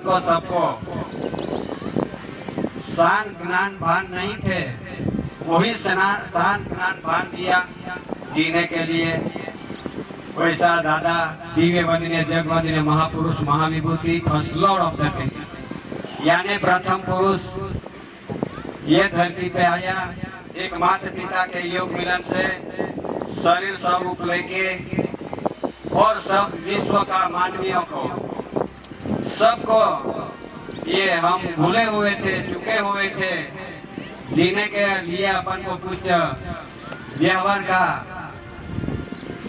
हमको सबको शान ज्ञान भान नहीं थे, वही शान ज्ञान भान दिया जीने के लिए। वैसा दादा दिव्य वंदनीय जग वंदनीय महापुरुष महाविभूति first lord of the day, यानी प्रथम पुरुष ये धरती पे आया। एक माता पिता के योग मिलन से शरीर स्वरूप लेके और सब विश्व का मानवियों को सबको ये हम भूले हुए थे, चुके हुए थे, जीने के लिए अपन को कुछ व्यवहार का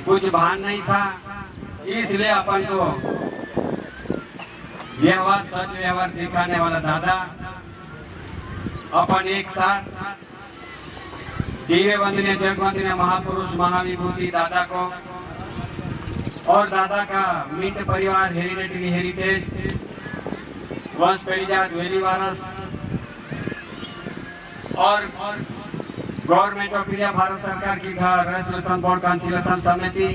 कुछ भान नहीं था, इसलिए अपन को व्यवहार सच व्यवहार दिखाने वाला दादा अपन एक साथ दिव्य वंदनीय जग वंदनीय महापुरुष महाविभूति दादा को और दादा का मिंट परिवार हेरिडेटरी हेरिटेज वंश परिजात वेली वारस और गवर्नमेंट ऑफ इंडिया भारत सरकार की रेजोल्यूशन बोर्ड काउंसिलेशन समिति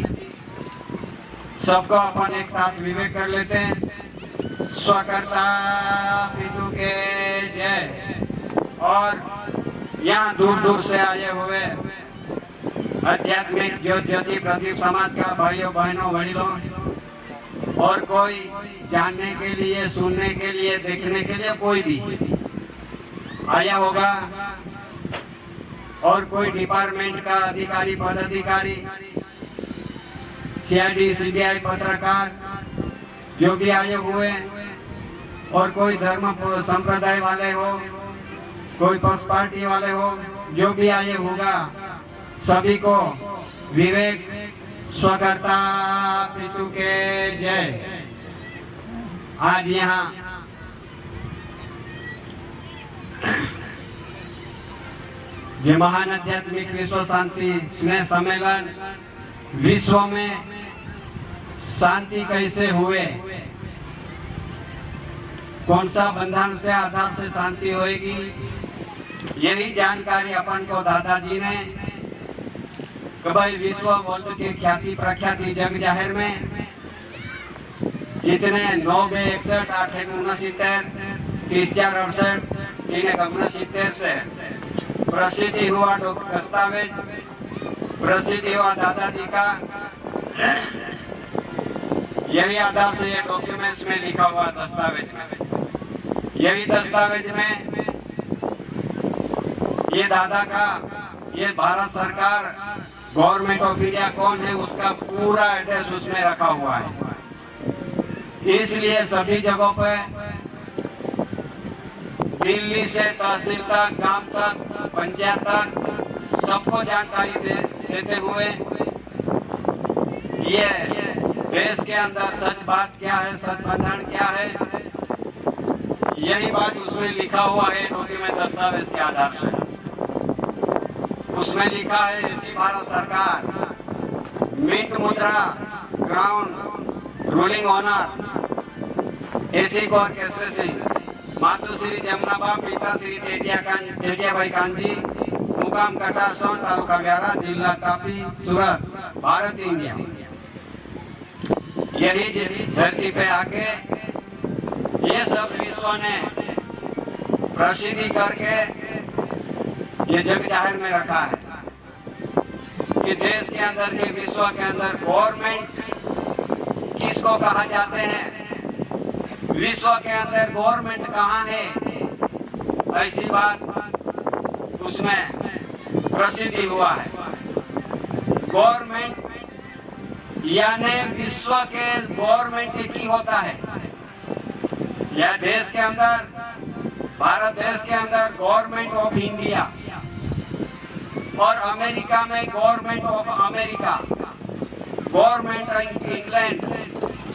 सबको अपन एक साथ विवेक कर लेते हैं। स्वकर्ता पितु के जय। और यहाँ दूर दूर से आए हुए आध्यात्मिक ज्योति प्रदीप समाज का भाइयों बहनों वडीलों और कोई जानने के लिए, सुनने के लिए, देखने के लिए कोई भी आया होगा और कोई डिपार्टमेंट का अधिकारी पदाधिकारी, सीआईडी सीबीआई पत्रकार जो भी आए हुए और कोई धर्म संप्रदाय वाले हो, कोई पक्ष पार्टी वाले हो, जो भी आए होगा सभी को विवेक स्वकर्ता पितु के जय। आज यहाँ ये महान आध्यात्मिक विश्व शांति स्नेह सम्मेलन, विश्व में शांति कैसे हुए, कौन सा बंधन से आधार से शांति होएगी, यही जानकारी अपन को दादाजी ने कभी विश्व वर्ल्ड की ख्याति प्रख्याति जग जाहिर में जितने 90 61 8 69 30 4 68 3 69 से प्रसिद्धि हुआ दस्तावेज, प्रसिद्धि हुआ दादाजी का, यही आधार से ये डॉक्यूमेंट्स में लिखा हुआ दस्तावेज में, यही दस्तावेज में ये दादा का, ये भारत सरकार गवर्नमेंट ऑफ इंडिया कौन है उसका पूरा एड्रेस उसमें रखा हुआ है। इसलिए सभी जगहों पे दिल्ली से तहसील तक, गांव तक, पंचायत तक सबको जानकारी देते हुए ये देश के अंदर सच बात क्या है, सच बंधन क्या है, यही बात उसमें लिखा हुआ है डॉक्यूमेंट दस्तावेज के आधार से। उसमें लिखा है इसी भारत सरकार मिंट मुद्रा क्राउन रूलिंग ऑनर एसी कौर केसरी मातुश्री जमुनाबा पिता श्री तेजिया भाई कांजी मुकाम कटारसोन तालुका व्यारा जिला तापी सूरत भारत इंडिया, यही धरती पे आके ये सब विश्व ने प्रसिद्धि करके ये जग जाहिर में रखा है कि देश के अंदर के विश्व के अंदर गवर्नमेंट किसको कहा जाते हैं, विश्व के अंदर गवर्नमेंट कहाँ है, ऐसी बात उसमें प्रसिद्धि हुआ है। गवर्नमेंट यानी विश्व के गवर्नमेंट की होता है, यह देश के अंदर भारत देश के अंदर गवर्नमेंट ऑफ इंडिया और अमेरिका में government of America, government England,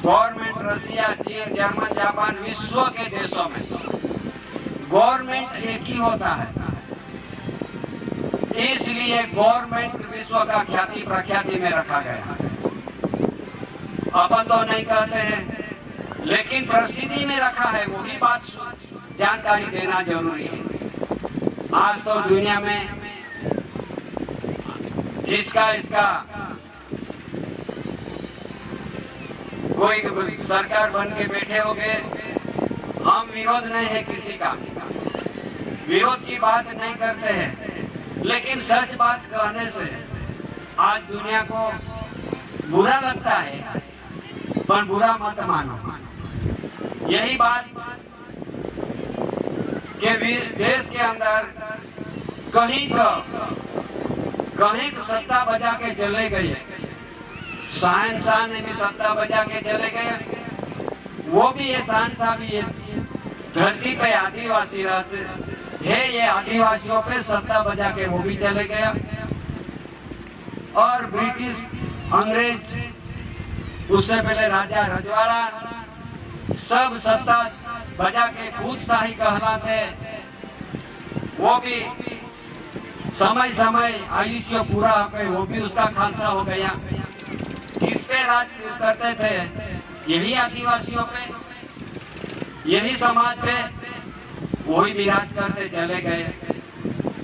government Russia, चीन, जर्मन, जापान, विश्व के देशों में गवर्नमेंट एक ही होता है। इसलिए गवर्नमेंट विश्व का ख्याति प्रख्याति में रखा गया है। अपन तो नहीं कहते हैं, लेकिन प्रसिद्धि में रखा है, वही बात जानकारी देना जरूरी है। आज तो दुनिया में जिसका इसका कोई सरकार बन के बैठे हो गए, विरोध नहीं है किसी का, विरोध की बात नहीं करते हैं, लेकिन सच बात कहने से आज दुनिया को बुरा लगता है, पर बुरा मत मानो। यही बात के देश के अंदर कहीं तो सत्ता बजा के चले गए, शहंशाह ने भी सत्ता बजा के चले गए, वो भी ये शहंशाह भी ये धरती पे आदिवासी रहते है, ये आदिवासियों पे सत्ता बजा के वो भी चले गया। और ब्रिटिश अंग्रेज उससे पहले राजा रजवाड़ा सब सत्ता बजा के खुद शाही कहलाते, वो भी समय समय आयुष्य पूरा हो गए, वो भी उसका खालसा हो गया। किस पे राज करते थे? यही आदिवासियों पे, यही समाज पे, वही विराज करते चले गए।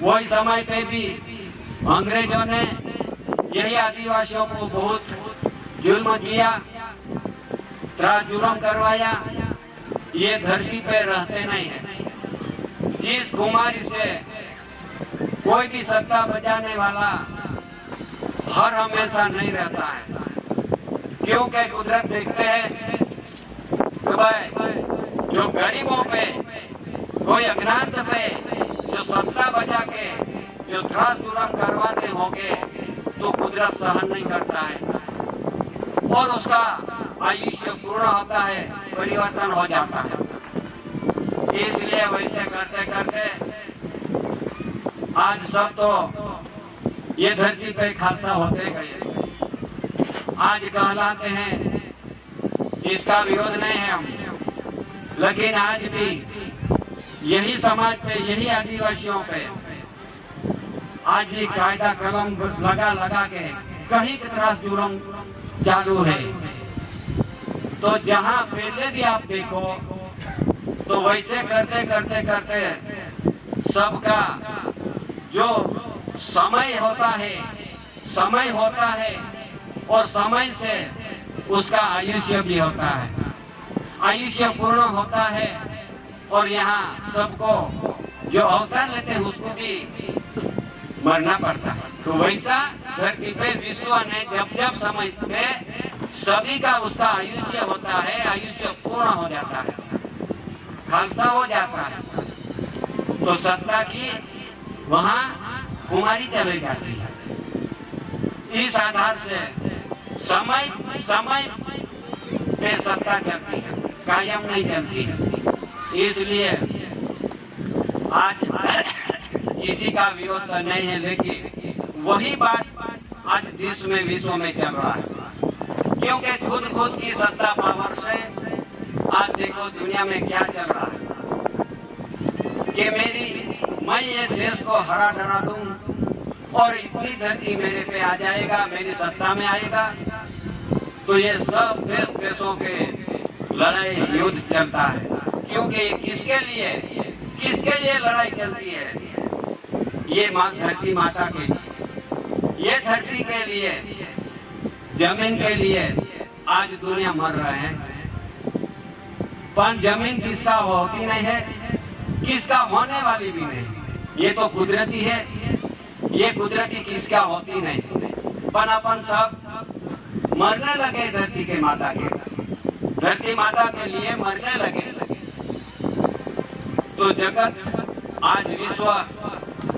वही समय पे भी अंग्रेजों ने यही आदिवासियों को बहुत जुल्म किया, त्रास जुल्म करवाया। ये धरती पे रहते नहीं है। जिस कुमारी से कोई भी सत्ता बजाने वाला हर हमेशा नहीं रहता है, क्योंकि कुदरत देखते हैं कि भाई जो गरीबों पे, कोई अज्ञात पे जो सत्ता बजा के जो त्रास जुल्म करवाते होंगे, तो कुदरत सहन नहीं करता है और उसका आयुष्य पूर्ण होता है, परिवर्तन हो जाता है। इसलिए वैसे करते करते आज सब तो ये धरती पे खालसा होते गए, आज कहलाते हैं, इसका विरोध नहीं है हम, लेकिन आज भी यही समाज पे, यही आदिवासियों पे आज भी कायदा कलम लगा के कहीं की तरह जुर्म चालू है। तो जहाँ पहले भी आप देखो तो वैसे करते करते करते सबका जो समय होता है और समय से उसका आयुष्य भी होता है, आयुष्य पूर्ण होता है। और यहाँ सबको जो अवतार लेते हैं उसको भी मरना पड़ता है। तो वैसा धरती पे विश्व ने जब जब समय पे सभी का उसका आयुष्य होता है, आयुष्य पूर्ण हो जाता है, खालसा हो जाता है, तो सत्ता की वहाँ कुमारी चली जाती है। इस आधार से समय समय पे सत्ता चलती है, कायम नहीं चलती है। इसलिए आज किसी का विरोध तो नहीं है, लेकिन वही बात आज देश में, विश्व में चल रहा है, क्योंकि खुद की सत्ता पावर से आज देखो दुनिया में क्या चल रहा है कि मैं ये देश को हरा डरा दूं और इतनी धरती मेरे पे आ जाएगा, मेरी सत्ता में आएगा, तो ये सब देशों के लड़ाई युद्ध चलता है। क्योंकि किसके लिए लड़ाई चलती है? ये धरती माता के लिए, ये धरती के लिए, जमीन के लिए आज दुनिया मर रहे हैं। पर जमीन किसका होती नहीं है, किसका होने वाली भी नहीं। ये तो कुदरती है, ये कुदरती किसका होती नहीं। पर अपन सब मरने लगे धरती के माता के, धरती माता के लिए मरने लगे। तो जगत आज विश्व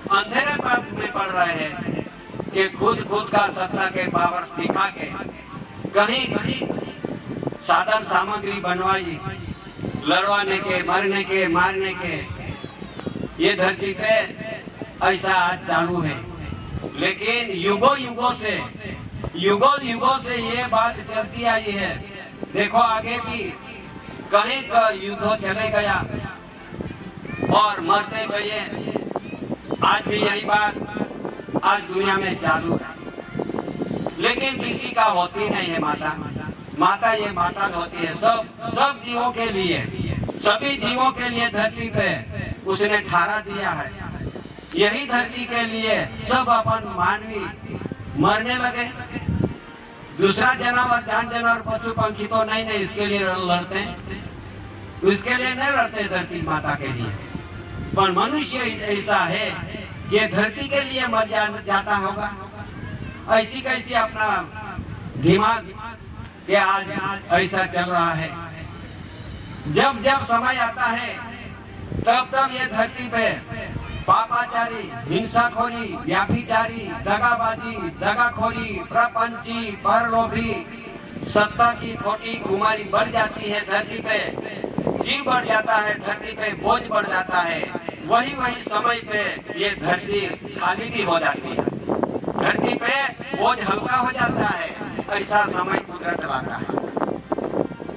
अंधेरे में पड़ रहे हैं कि खुद का सत्ता के पावर्स दिखा के कहीं साधन सामग्री बनवाई, लड़वाने के, मरने के, मारने के। ये धरती पे ऐसा आज चालू है, लेकिन युगों से ये बात चलती आई है। देखो आगे भी कहीं का युद्ध चले गया और मरते गए, आज भी यही बात आज दुनिया में चालू है, लेकिन किसी का होती नहीं है माता ये माता होती है सब जीवों के लिए, सभी जीवों के लिए धरती पे उसने ठहरा दिया है। यही धरती के लिए सब अपन मानवी मरने लगे। दूसरा जानवर, जानवर, पशु पंखी तो नहीं इसके लिए लड़ते हैं। तो इसके लिए नहीं लड़ते धरती माता के लिए। पर मनुष्य ऐसा है कि धरती के लिए मर जाता होगा। ऐसी कैसी अपना दिमाग के आज ऐसा चल रहा है। जब जब समय आता है तब तब ये धरती पे पापाचारी, हिंसाखोरी, व्याभिचारी, दगाबाजी, दगाखोरी, प्रपंची, परलोभी, सत्ता की खोटी खुमारी बढ़ जाती है। धरती पे जीव बढ़ जाता है, धरती पे बोझ बढ़ जाता है। वही समय पे ये धरती खाली भी हो जाती है, धरती पे बोझ हल्का हो जाता है। ऐसा समय कुदरत लाता है।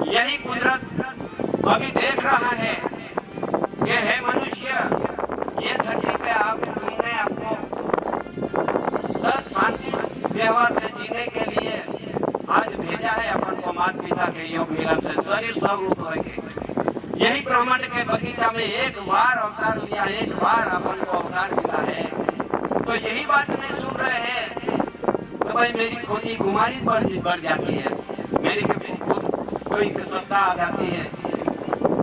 यही कुदरत अभी देख रहा है कि है मनुष्य, ये धरती पे तुमने आपको सत शांति व्यवहार से जीने के लिए आज भेजा है। अपन को माता पिता के योग मिलन से शरीर स्वरूप होंगे। यही ब्रह्मांड के बगीचा में एक बार अवतार लिया, एक बार अपन को अवतार मिला है। तो यही बात नहीं सुन रहे हैं तो भाई मेरी खोटी खुमारी बढ़ जाती है, मेरी कोई सत्ता आ जाती है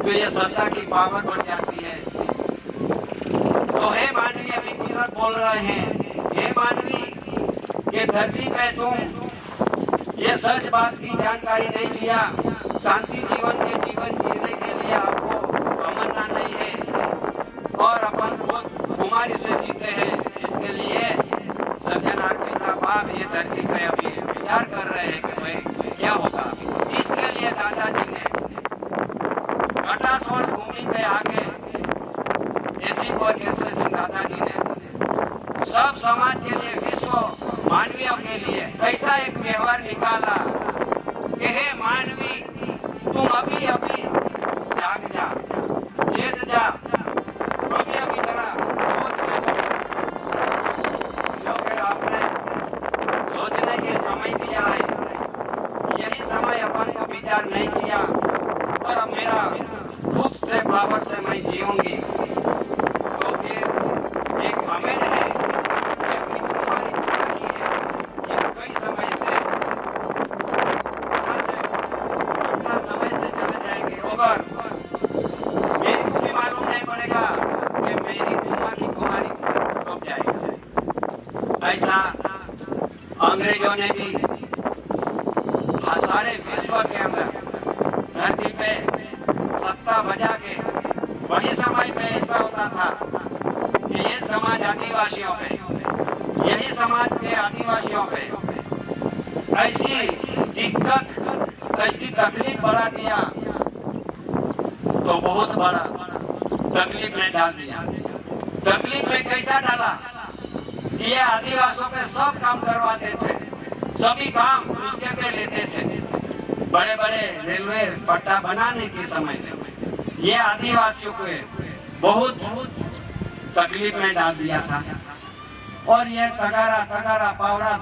तो ये सत्ता की पावर बढ़ जाती है। तो हे मानवी, अभी कुदरत बोल रहे हैं, हे मानवी ये धरती पे तुम ये सच बात की जानकारी नहीं लिया, शांति जीवन जीने के लिए आपको तमन्ना नहीं है और अपन खुद खुमारी से जीते हैं। इसके लिए सज्जनार पिता बाप ये धरती पे अभी विचार कर रहे हैं कि भाई क्या होगा। इसके लिए दादाजी ने घटासोल भूमि पे आके ऐसी कैसे सिंह दादाजी ने सब समाज के लिए, विश्व मानवियों के लिए ऐसा एक व्यवहार निकाला कि हे मानवी तुम अभी अभी जाग जा, चेत जा, अभी अभी जरा सोच लो। जो फिर आपने सोचने के समय दिया है, यही समय अपन को विचार नहीं किया और अब मेरा खुद से पावर से मैं जीऊंगी। तो फिर एक घमंड है कि अपनी बीमारी रखी है। ये कई समय से इतना समय से चले जाएंगे और मेरी को भी मालूम नहीं पड़ेगा कि मेरी दिमाग की कुमारी कब जाएगी। ऐसा अंग्रेजों ने भी सारे विश्व के अंदर धरती पे सत्ता बजा के बड़ी समय में ऐसा होता था कि ये समाज आदिवासियों पे, यही समाज के आदिवासियों पे ऐसी दिक्कत, ऐसी तकलीफ बढ़ा दिया तो बहुत बड़ा तकलीफ में डाल दिया। तकलीफ में कैसा डाला? ये आदिवासियों पे सब काम करवाते थे, सभी काम उसके पे लेते थे। बड़े बड़े रेलवे पट्टा बनाने के समय में ये आदिवासियों को बहुत तकलीफ में डाल दिया था और ये तगारा तगारा पावड़ा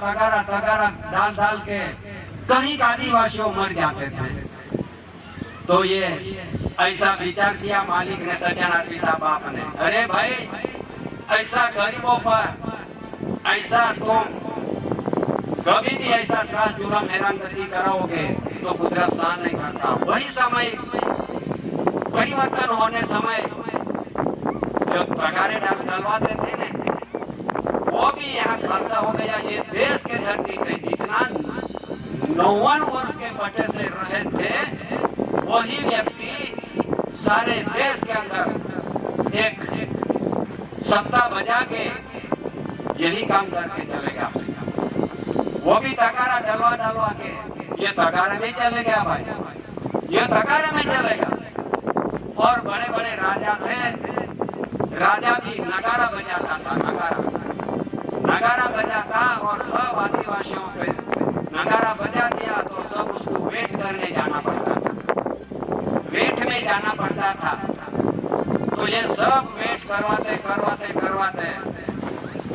तगारा डाल के कहीं आदिवासियों मर जाते थे। तो ये ऐसा विचार किया मालिक ने, सज्जनार पिता बाप ने, अरे भाई ऐसा गरीबों पर ऐसा तुम कभी भी ऐसा त्रास जुलम हैरानगति कराओगे तो कुदरत सहन नहीं करता। वही समय परिवर्तन होने समय जब तगारे डलवाते थे ने, वो भी यहाँ खालसा हो गया। ये देश के धरती पे जितना 59 वर्ष के बटे से रहे थे वही व्यक्ति सारे देश के अंदर एक सत्ता बजा के यही काम करके चलेगा। वो भी तगारा डलवा के, ये तगारे में चलेगा भाई, ये तगारे में चलेगा। और बड़े बड़े राजा थे, राजा भी नगारा बजाता था, नगारा बजाता और सब आदिवासियों पे नगारा बजा दिया तो सब उसको वेट करने जाना पड़ता था, वेट में जाना पड़ता था। तो ये सब वेट करवाते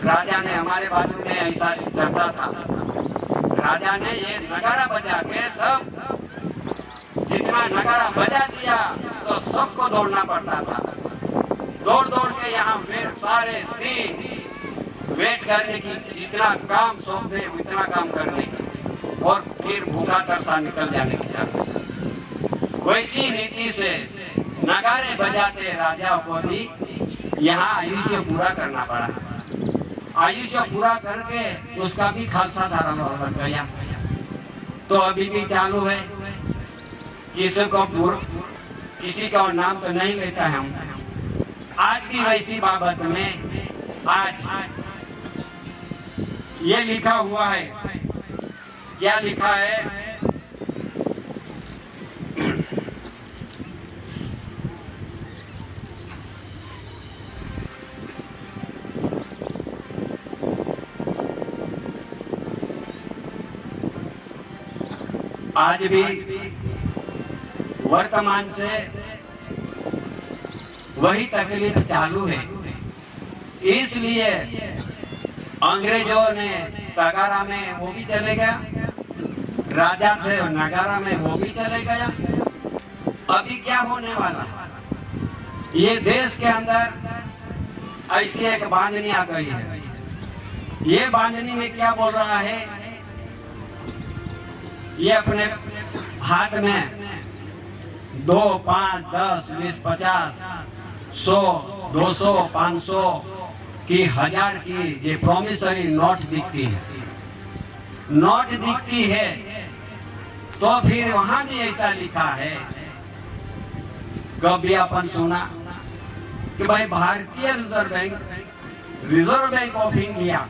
राजा ने हमारे बाजू में ऐसा करता था। राजा ने ये नगारा बजा के सब जितना नगारा बजा दिया तो सबको दौड़ना पड़ता था। दौड़ के यहाँ वेट सारे दिन वेट करने की, जितना काम सौंप दे उतना काम करने की और फिर भूखा तरसा निकल जाने की। वैसी नीति से नगारे बजाते राजा को भी यहाँ आयुष्य पूरा करना पड़ा। आयुष्य पूरा करके उसका भी खालसा धारण लग गया। तो अभी भी चालू है। किसी का नाम तो नहीं लेता है हम। आज भी वैसी बाबत में आज ये लिखा हुआ है। क्या लिखा है? आज भी वर्तमान से वही तकलीफ चालू है। इसलिए अंग्रेजों ने तगारा में वो भी चले गया, राजा थे और नगारा में वो भी चले गया। अभी क्या होने वाला? ये देश के अंदर ऐसी एक बांधनी आ गई है। ये बांधनी में क्या बोल रहा है? ये अपने हाथ में 2, 5, 10, 20, 50, 100, 200, 500 की, 1000 की ये प्रॉमिसरी नोट दिखती है। नोट दिखती है तो फिर वहां भी ऐसा लिखा है। कभी अपन सुना कि भाई भारतीय reserve bank of India,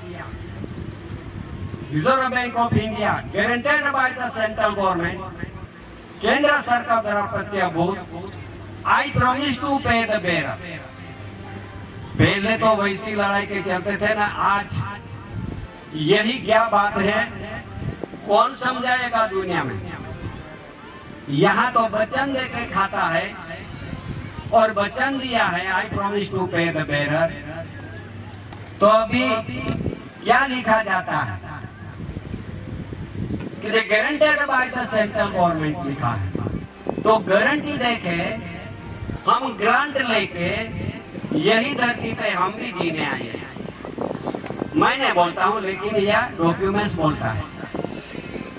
reserve bank of India guaranteed by the central government, केंद्र सरकार द्वारा प्रत्यभूत, आई प्रॉमिस टू पे द बेरर। पहले तो वैसी लड़ाई के चलते थे ना, आज यही क्या बात है? कौन समझाएगा दुनिया में? यहाँ तो वचन देके खाता है और वचन दिया है आई प्रॉमिस टू पे द बेरर। तो अभी क्या लिखा जाता है कि guaranteed by the central government लिखा है। तो गारंटी देके हम ग्रांट लेके यही धरती पे हम भी जीने आए हैं। मैं नहीं बोलता हूँ, लेकिन यह डॉक्यूमेंट्स बोलता है।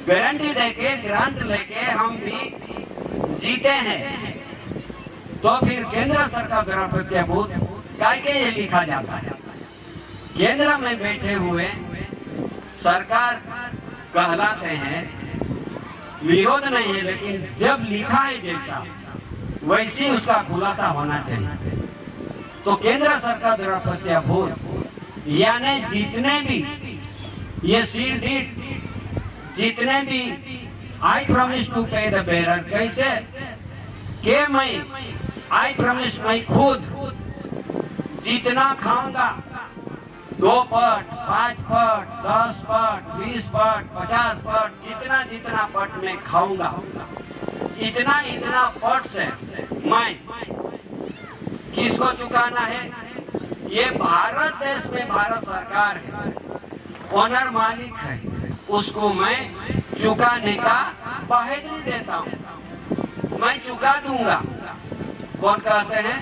गारंटी देके ग्रांट लेके हम भी जीते हैं। तो फिर केंद्र सरकार द्वारा प्रत्यभूत काहे ये लिखा जाता है? केंद्र में बैठे हुए सरकार कहलाते हैं, विरोध नहीं है, लेकिन जब लिखा है जैसा वैसी उसका खुलासा होना चाहिए। तो केंद्र सरकार द्वारा प्रत्यभूत यानी जितने भी ये सीट, जितने भी आई प्रॉमिस टू पे द बेरर, कैसे के मैं आई प्रॉमिस, मैं खुद जितना खाऊंगा 2 पट, 5 पट, 10 पट, 20 पट, 50 पट, जितना जितना पट में खाऊंगा, इतना इतना पट से मैं किसको चुकाना है? ये भारत देश में भारत सरकार है, ओनर मालिक है, उसको मैं चुकाने का बाहेदरी देता हूँ। मैं चुका दूंगा। कौन कहते हैं?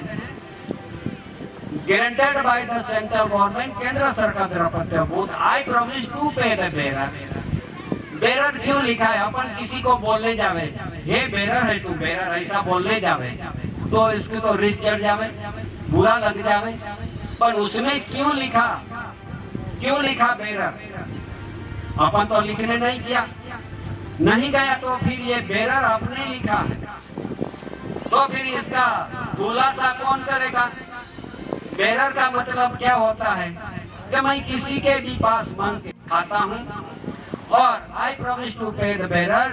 Guaranteed by the central government, केंद्र सरकार द्वारा प्रत्यभूत, आई प्रॉमिस टू पे द बेरर। बेरर क्यों लिखा है? अपन किसी को बोलने जावे, हे बेरर है तू, बेरर ऐसा बोलने जावे तो इसको तो रिस्क चढ़ जावे, बुरा लग जावे। पर उसमें क्यों लिखा? क्यों लिखा बेरर? अपन तो लिखने नहीं दिया, नहीं गया, तो फिर ये बेरर आपने लिखा है। तो फिर इसका खुलासा कौन करेगा? बेरर का मतलब क्या होता है? कि मैं किसी के भी पास मांग के खाता हूँ और आई प्रॉमिस टू पे द बेरर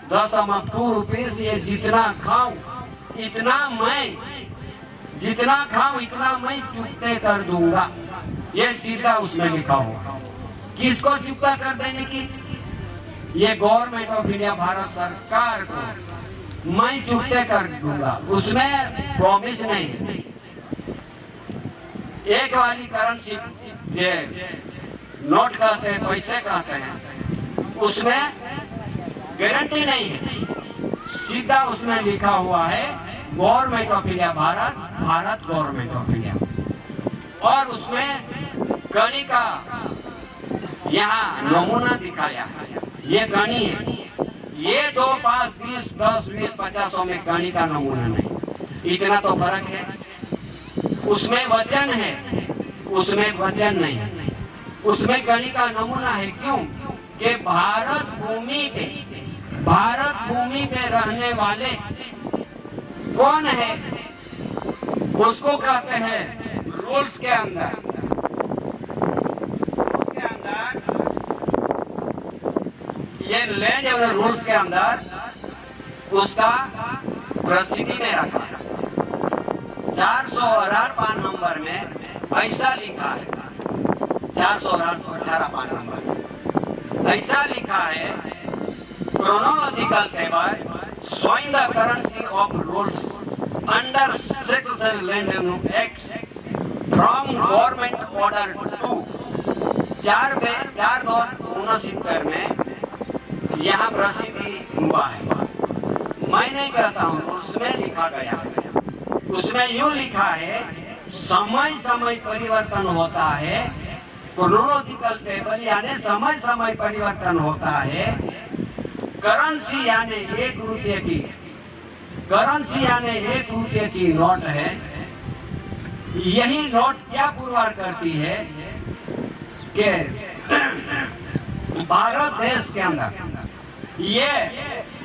2 रुपीज, ये जितना खाऊं इतना मैं, जितना खाऊं इतना मैं चुकते कर दूंगा। ये सीधा उसमें लिखा होगा। किसको चुकता कर देने की? ये गवर्नमेंट ऑफ इंडिया, भारत सरकार को मैं चुकते कर दूंगा। उसमें प्रॉमिस नहीं है। एक वाली करेंसी जे नोट कहते हैं, पैसे कहते हैं, उसमें गारंटी नहीं है। सीधा उसमें लिखा हुआ है government of India Bharat, Bharat government of India. और उसमें कणी का यहाँ नमूना दिखाया है। ये कणी है, ये 2, 5, 10, 20, 50 में कणी का नमूना नहीं। इतना तो फर्क है। उसमें वचन है, उसमें वचन नहीं है। उसमें गणि का नमूना है। क्यों? कि भारत भूमि पे रहने वाले कौन है, उसको कहते हैं रूल्स के अंदर। ये लैंड और रूल्स के अंदर उसका प्रसिद्धि में रखा है। 418 पान नंबर में ऐसा लिखा है, 418 पान नंबर ऐसा लिखा है, chronological table showing the currency of rules under Section Land Acts from Government Order 2 4/2/1969 में यहाँ प्रसिद्धि हुआ है। मैं नहीं कहता हूँ, उसमें लिखा गया है। उसमें यूं लिखा है, समय समय परिवर्तन होता है। क्रोनोलॉजिकल टेबल यानी समय समय परिवर्तन होता है। करेंसी यानी 1 रुपये की, करेंसी यानी 1 रुपये की नोट है। यही नोट क्या पुरवार करती है कि भारत देश के अंदर ये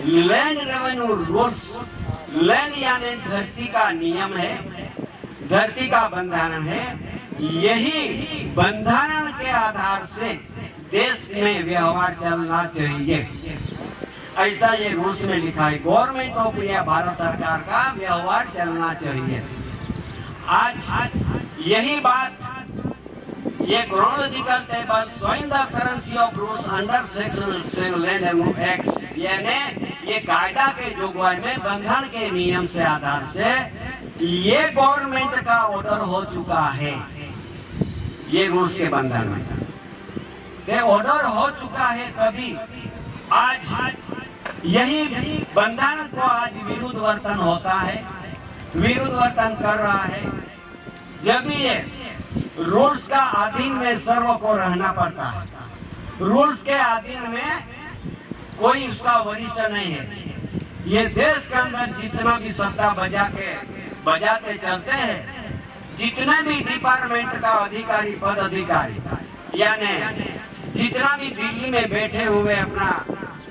लैंड रेवेन्यू रूल्स, लैंड यानी धरती का नियम है, धरती का बंधारण है। यही बंधारण के आधार से देश में व्यवहार चलना चाहिए, ऐसा ये रूल्स में लिखा है। गवर्नमेंट ऑफ इंडिया, भारत सरकार का व्यवहार चलना चाहिए। आज यही बात ये chronological table showing the currency of rules under section land act, यानी ये कायदा के जोगवाई में बंधन के नियम से आधार से ये गवर्नमेंट का ऑर्डर हो चुका है। ये रूल्स के बंधन में ये ऑर्डर हो चुका है। कभी आज यही बंधन को आज विरुद्ध वर्तन होता है, विरुद्ध वर्तन कर रहा है। जब ये रूल्स का अधीन में सर्व को रहना पड़ता है, रूल्स के अधीन में कोई उसका वरिष्ठ नहीं है। ये देश के अंदर जितना भी सत्ता बजाते चलते हैं, जितने भी डिपार्टमेंट का अधिकारी, पद अधिकारी, यानी जितना भी दिल्ली में बैठे हुए अपना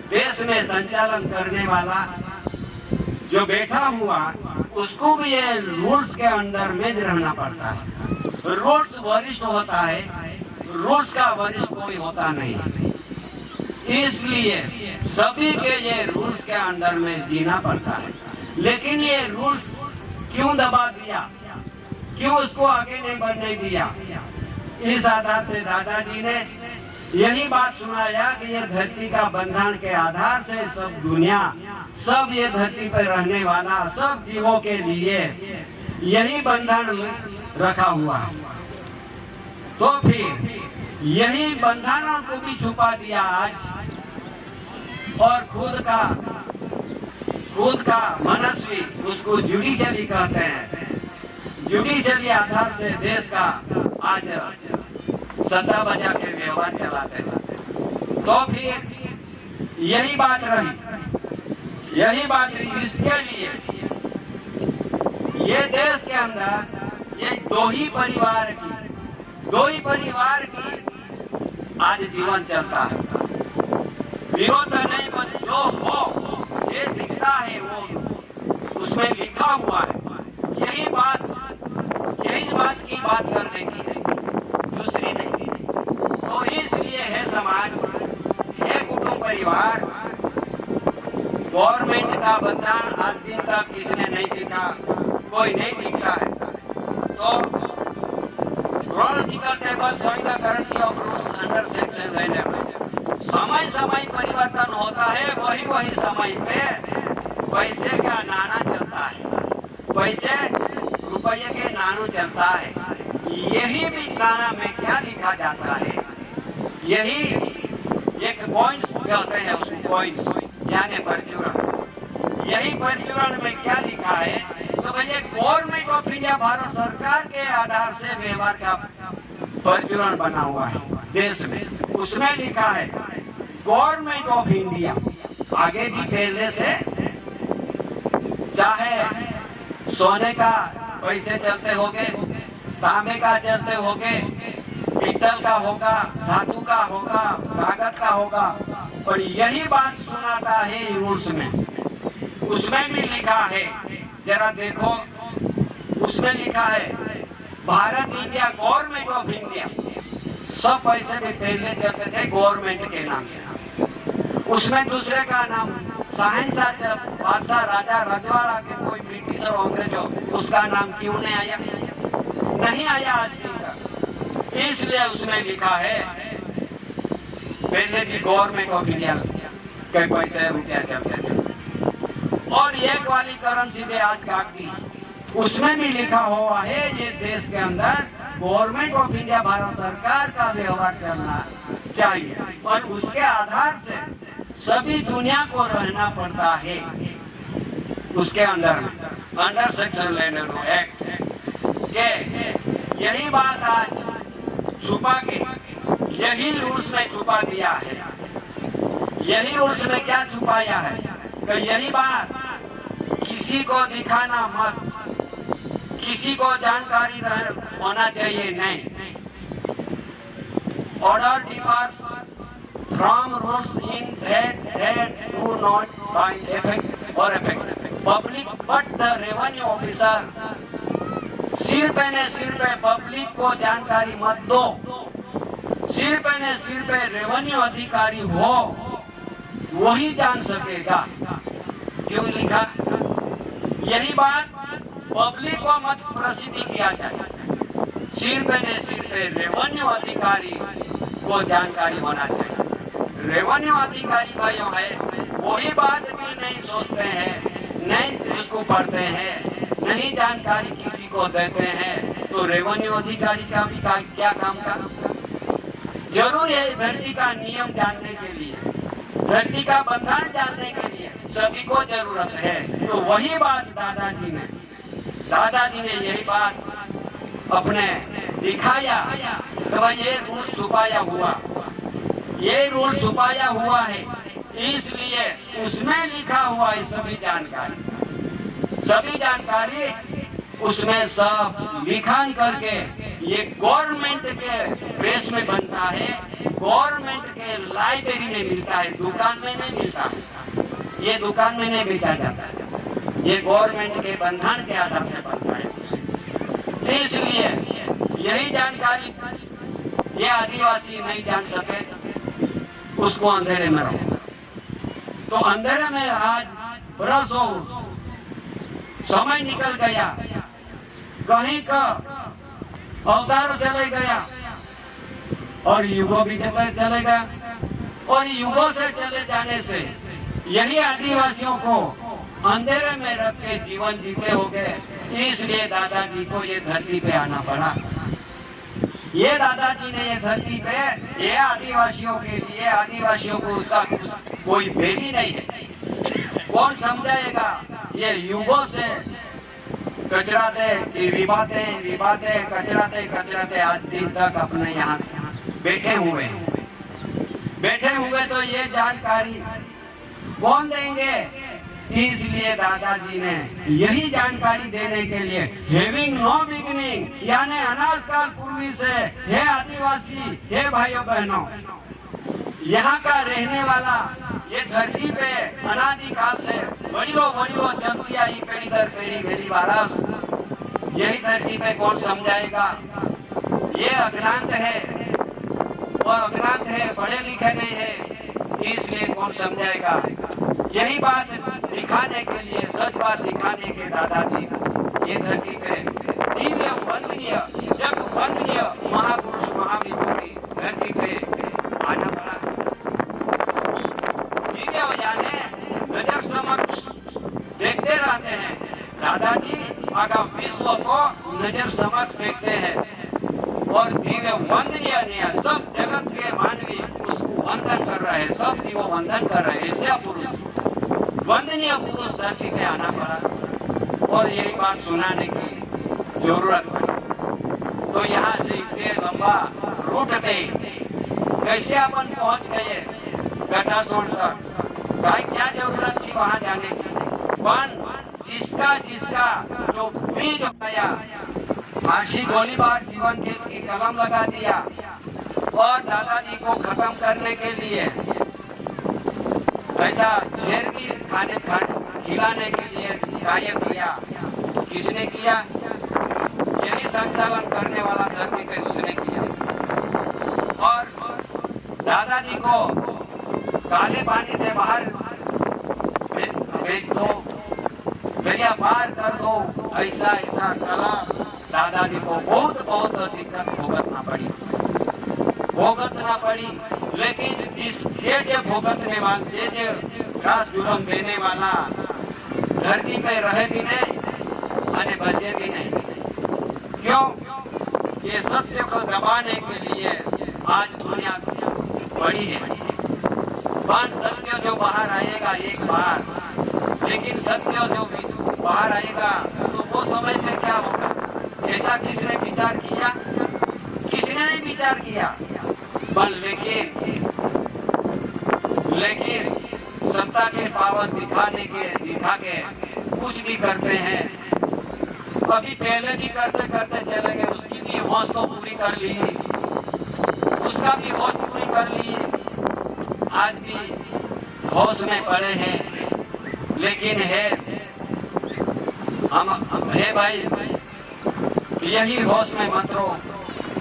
देश में संचालन करने वाला जो बैठा हुआ, उसको भी ये रूल्स के अंदर में रहना पड़ता है। रूल्स वरिष्ठ होता है, रूल्स का वरिष्ठ कोई होता नहीं। इसलिए सभी के ये रूल्स के अंदर में जीना पड़ता है। लेकिन ये रूल्स क्यों दबा दिया, क्यों उसको आगे नहीं बढ़ने दिया? इस आधार से दादाजी ने यही बात सुनाया कि ये धरती का बंधन के आधार से सब दुनिया, सब ये धरती पर रहने वाला सब जीवों के लिए यही बंधन रखा हुआ है। तो फिर यही बंधनों को भी छुपा दिया आज, और खुद का मनस्वी, उसको जुडिशरी कहते हैं, जुडिशरी आधार से देश का आज सत्ता बजा के व्यवहार चलाते हैं। तो फिर यही बात रही। इसके लिए ये देश के अंदर ये दो ही परिवार की आज जीवन चलता है। विरोध नहीं, पर जो हो, ये दिखता है वो उसमें लिखा हुआ है। यही बात की बात करने की है, दूसरी नहीं। तो इसलिए है समाज, है कुटुंब परिवार, गवर्नमेंट का बंधन आज दिन तक किसने नहीं दिखा, कोई नहीं दिखता है। तो chronological table showing the currency of rules under section land act, समय परिवर्तन होता है। वही समय पे पैसे का नाना चलता है, पैसे रुपये के नानू चलता है। यही भी नाना में क्या लिखा जाता है, यही एक कॉइन्स कहते हैं उसको, कॉइन्स यानी परचूरण। यही परचूरण में क्या लिखा है, तो भैया गवर्नमेंट ऑफ इंडिया, भारत सरकार के आधार से व्यवहार का परचूरण बना हुआ है देश में। उसमें लिखा है गवर्नमेंट ऑफ इंडिया, आगे भी पहले से चाहे सोने का पैसे चलते होंगे, तांबे का चलते होंगे, पीतल का होगा, धातु का होगा, कागज का होगा, और यही बात सुनाता है रूल्स में। उसमें भी लिखा है, जरा देखो, उसमें लिखा है Bharat India, government of India. सब पैसे भी पहले चलते थे गवर्नमेंट के नाम से। उसमें दूसरे का नाम शहंशाह, बादशाह, राजा, रजवाड़ा के कोई ब्रिटिश और अंग्रेज हो, उसका नाम क्यों नहीं आया? नहीं आया आदमी का। इसलिए उसमें लिखा है पहले भी गवर्नमेंट ऑफ इंडिया के पैसे रुपया चलते थे। और एक वाली करेंसी भी आज काट दी, उसमें भी लिखा हुआ है ये देश के अंदर गवर्नमेंट ऑफ इंडिया, भारत सरकार का व्यवहार करना चाहिए, और उसके आधार से सभी दुनिया को रहना पड़ता है उसके अंदर में, अंडर सेक्शन लैंड एक्ट के। यही बात आज छुपा के यही रूल्स में छुपा दिया है। यही रूल्स में क्या छुपाया है कि यही बात किसी को दिखाना मत, किसी को जानकारी होना चाहिए नहीं। Order departs from rules in that do not find effect or effect public but the revenue officer। सिर पे पब्लिक को जानकारी मत दो, सिर पे रेवेन्यू अधिकारी हो वही जान सकेगा। क्यों लिखा? यही बात पब्लिक को मत प्रसिद्ध किया जाए, सिर पे रेवेन्यू अधिकारी को जानकारी होना चाहिए। रेवेन्यू अधिकारी भाइयों है, वही बात भी नहीं सोचते हैं, नहीं उसको पढ़ते हैं, नहीं जानकारी किसी को देते हैं, तो रेवेन्यू अधिकारी का भी क्या काम का? जरूर है धरती का नियम जानने के लिए, धरती का बंधन जानने के लिए सभी को जरूरत है। तो वही बात दादाजी ने यही बात अपने दिखाया कि भाई ये रूल छुपाया हुआ, ये रूल छुपाया हुआ है, इसलिए उसमें लिखा हुआ है सभी जानकारी उसमें सब लिखान करके ये गवर्नमेंट के बेस में बनता है, गवर्नमेंट के लाइब्रेरी में मिलता है, दुकान में नहीं मिलता है, ये दुकान में नहीं बेचा जाता है, ये गवर्नमेंट के बंधन के आधार से बनता है। इसलिए यही जानकारी ये आदिवासी नहीं जान सके, उसको अंधेरे में रहो। तो अंधेरे में आज बरसों समय निकल गया, कहीं का अवतार चले गया और युगों भी चले गया, और युगों से चले जाने से यही आदिवासियों को अंधेरे में रख के जीवन जीते हो गए। इसलिए दादाजी को ये धरती पे आना पड़ा। ये दादाजी ने ये धरती पे ये आदिवासियों के लिए, आदिवासियों को उसका कोई बेली नहीं है, कौन समझाएगा? ये युगों से कचरा दे रिबाते कचराते आज दिन तक अपने यहाँ बैठे हुए तो ये जानकारी कौन देंगे? इसलिए दादाजी ने यही जानकारी देने के लिए हैविंग नो बिगिनिंग, यानी अनाज काल पूर्वी से, हे आदिवासी, हे भाइयों बहनों, यहाँ का रहने वाला, ये धरती पे अनादिकाल से बड़ी चलती आई पीढ़ी दर पीढ़ी मेरी वारस, यही धरती पे कौन समझाएगा? ये अज्ञात है, और अज्ञात है, पढ़े लिखे नहीं है, इसलिए कौन समझाएगा? यही बात दिखाने के लिए, सच बात दिखाने के दादाजी ये धरती पे दिव्य वंदनीय, जग वंदनीय महापुरुष महावीरों की धरती पे आना पड़ा। दिव्य जाने नजर समक्ष देखते रहते हैं, दादाजी आगाम विश्व को नजर समक्ष देखते हैं, और दिव्य वंदनीय सब जगत के मानवी उसको वंदन कर रहे हैं, सब जीवो वंदन कर रहे हैं। ऐसा पुरुष, वंदनीय पुरुष धरती पे आना पड़ा, और यही बात सुनाने की जरूरत पड़ी। तो यहाँ से इतने लंबा रूट पे कैसे अपन पहुंच गए गटासोड़ तक? भाई क्या जरूरत थी वहां जाने की? कौन जिसका जिसका जो बीज उठाया, फांसी गोलीबार जीवन की कलम लगा दिया और दादाजी को खत्म करने के लिए ऐसा शेर की खिलाने के लिए कार्य किया। किसने किया? यही संचालन करने वाला धरती पे उसने किया। और दादाजी को काले पानी से बाहर भेज दो, दरिया पार कर दो, ऐसा ऐसा कला दादाजी को बहुत बहुत दिक्कत भुगतना पड़ी। लेकिन जे भुगतने वाले, जे खास जुर्म देने वाला धरती पे रहे भी नहीं और बचे भी नहीं। क्यों? ये सत्य को दबाने के लिए आज दुनिया बड़ी है। सत्य जो बाहर आएगा एक बार, लेकिन सत्य जो बाहर आएगा तो वो समय पे क्या होगा? ऐसा किसने विचार किया? किसने नहीं विचार किया। पर लेकिन सत्ता के पावर दिखा के कुछ भी करते हैं। कभी पहले भी करते चले गए, उसकी भी होश तो पूरी कर ली, उसका भी होश पूरी कर ली, आज भी होश में पड़े हैं। लेकिन हम है भाई, यही होश में मत रहो।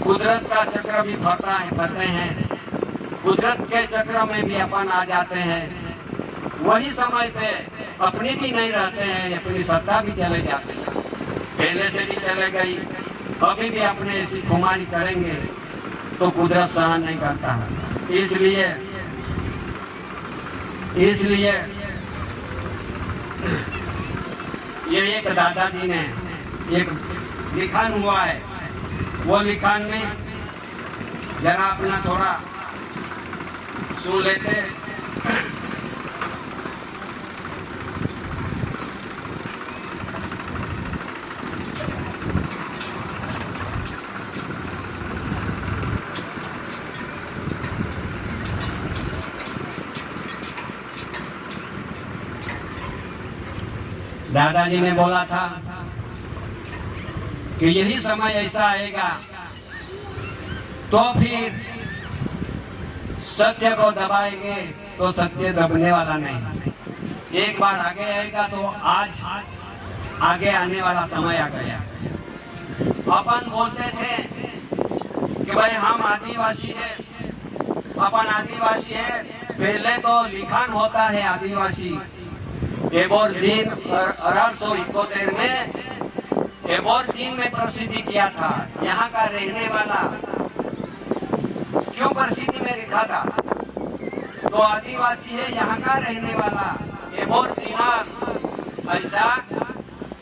कुदरत का चक्र भी फरते हैं, कुदरत के चक्र में भी अपन आ जाते हैं। वही समय पे अपनी भी नहीं रहते हैं, अपनी सत्ता भी चले जाते हैं। पहले से भी चले गई, अभी भी अपने ऐसी खुमारी करेंगे तो कुदरत सहन नहीं करता है। इसलिए ये एक दादाजी ने एक लिखान हुआ है, वो लिखान में जरा अपना थोड़ा सुन लेते। दादाजी ने बोला था कि यही समय ऐसा आएगा तो फिर सत्य को दबाएंगे तो सत्य दबने वाला नहीं। एक बार आगे आएगा तो आज आगे आने वाला समय आ गया। अपन बोलते थे कि भाई हम आदिवासी हैं, अपन आदिवासी है। पहले तो लिखान होता है आदिवासी। एबोर्जिन 1871 में एबोर्जिन में प्रसिद्धि किया था। यहाँ का रहने वाला क्यों प्रसिद्धि में लिखा था? तो आदिवासी है, यहाँ का रहने वाला एबोर्जिन ऐसा